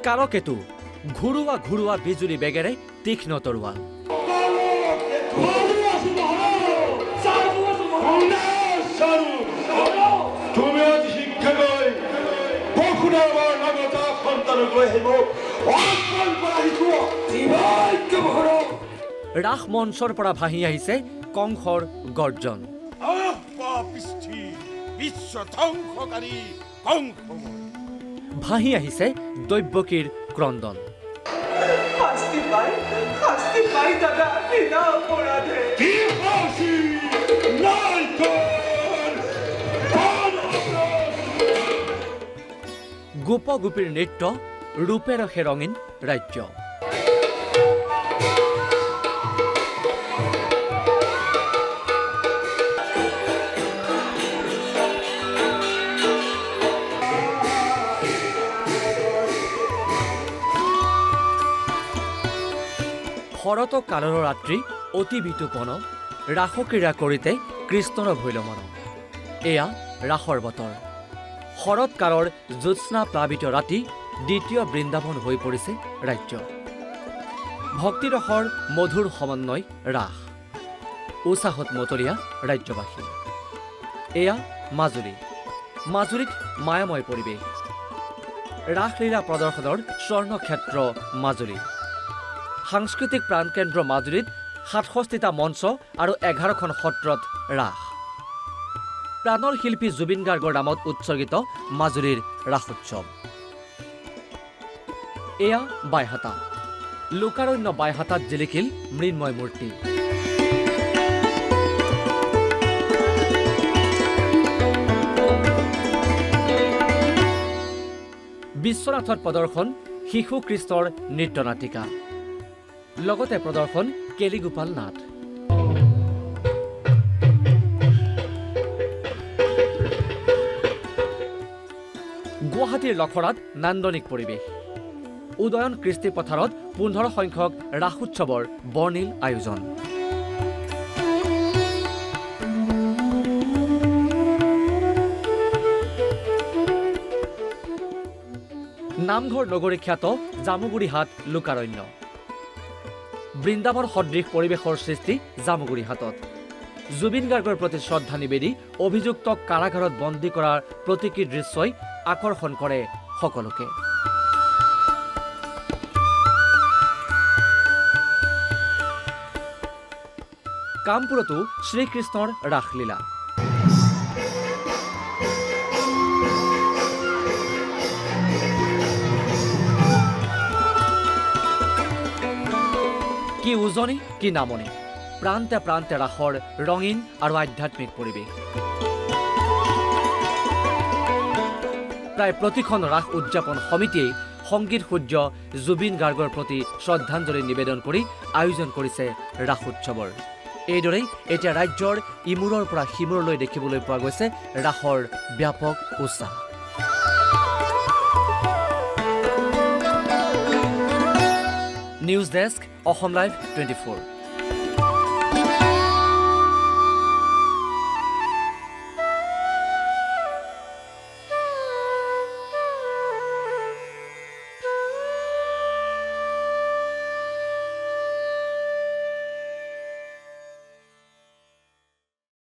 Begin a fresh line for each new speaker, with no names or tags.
কালকেতু ঘূৰুৱা ঘূৰুৱা বিজুলী বেগেৰে তীক্ষ্ণ তৰোৱাল ৰাস মঞ্চৰ পৰা ভাহি আহিছে কংসৰ গৰ্জন ভাহি আহিছে দৈব্যকীৰ ক্ৰন্দন গোপ গোপীৰ নৃত্য ৰূপেৰসে ৰঙীন ৰাজ্য শৰত কালৰ ৰাত্ৰি অতি বিতুপন ৰাসক্ৰীড়া কৰিতে কৃষ্ণৰ ভৈলমন এয়া ৰাসৰ বতৰ শৰৎ কালৰ জ্যোৎস্না প্লাবিত ৰাতি দ্বিতীয় বৃন্দাবন হৈ পৰিছে ৰাজ্য ভক্তিৰসৰ মধুৰ সমন্বয় ৰাস উৎসাহত মতলীয়া ৰাজ্যবাসী এয়া মাজুলীত মায়াময় পৰিৱেশ ৰাসলীলা প্ৰদৰ্শনৰ স্বৰ্ণক্ষেত্ৰ মাজুলী সাংস্কৃতিক প্ৰাণকেন্দ্ৰ মাজুলীত ৬৭টা মঞ্চ আৰু ১১খন সত্ৰত ৰাস প্ৰাণৰ শিল্পী জুবিন গাৰ্গৰ নামত উৎসৰ্গিত মাজুলীৰ ৰাসোৎসৱ এয়া বাইহাটা লোকাৰণ্য বাইহাটাত জিলিকিল মৃন্ময় মূৰ্তি বিশ্বনাথত প্ৰদৰ্শন শিশু কৃষ্ণৰ নৃত্যনাটিকা লগতে প্ৰদৰ্শন কেলিগোপাল নাট গুৱাহাটীৰ লখৰাত নান্দনিক পৰিৱেশ উদয়ন কৃষ্টি পথাৰত ১৫ সংখ্যক ৰাসোৎসৱৰ বৰ্ণিল আয়োজন নামঘৰ নগৰী খ্যাত জামুগুৰিহাট লোকাৰণ্য বৃন্দাবন সদৃশ পৰিৱেশৰ সৃষ্টি জামুগুৰিহাটত জুবিন গাৰ্গৰ প্ৰতি শ্ৰদ্ধা নিবেদি অভিযুক্তক কাৰাগাৰত বন্দী কৰাৰ প্ৰতীকী দৃশ্যই আকৰ্ষণ কৰে সকলোকে কামপুৰতো শ্ৰীকৃষ্ণৰ ৰাসলীলা কি উজনি কি নামনি প্ৰান্তে প্ৰান্তে ৰাসৰ ৰঙীন আৰু আধ্যাত্মিক পৰিৱেশ প্ৰায় প্ৰতিখন ৰাস উদযাপন সমিতিয়ে সংগীত সূৰ্য জুবিন গাৰ্গৰ প্ৰতি শ্ৰদ্ধাঞ্জলি নিবেদন কৰি আয়োজন কৰিছে ৰাসোৎসৱৰ এইদৰেই এতিয়া ৰাজ্যৰ ইমূৰৰ পৰা সিমূৰলৈ দেখিবলৈ পোৱা গৈছে ৰাসৰ ব্যাপক উৎসাহ নিউজ ডেস্ক অসম লাইভ 24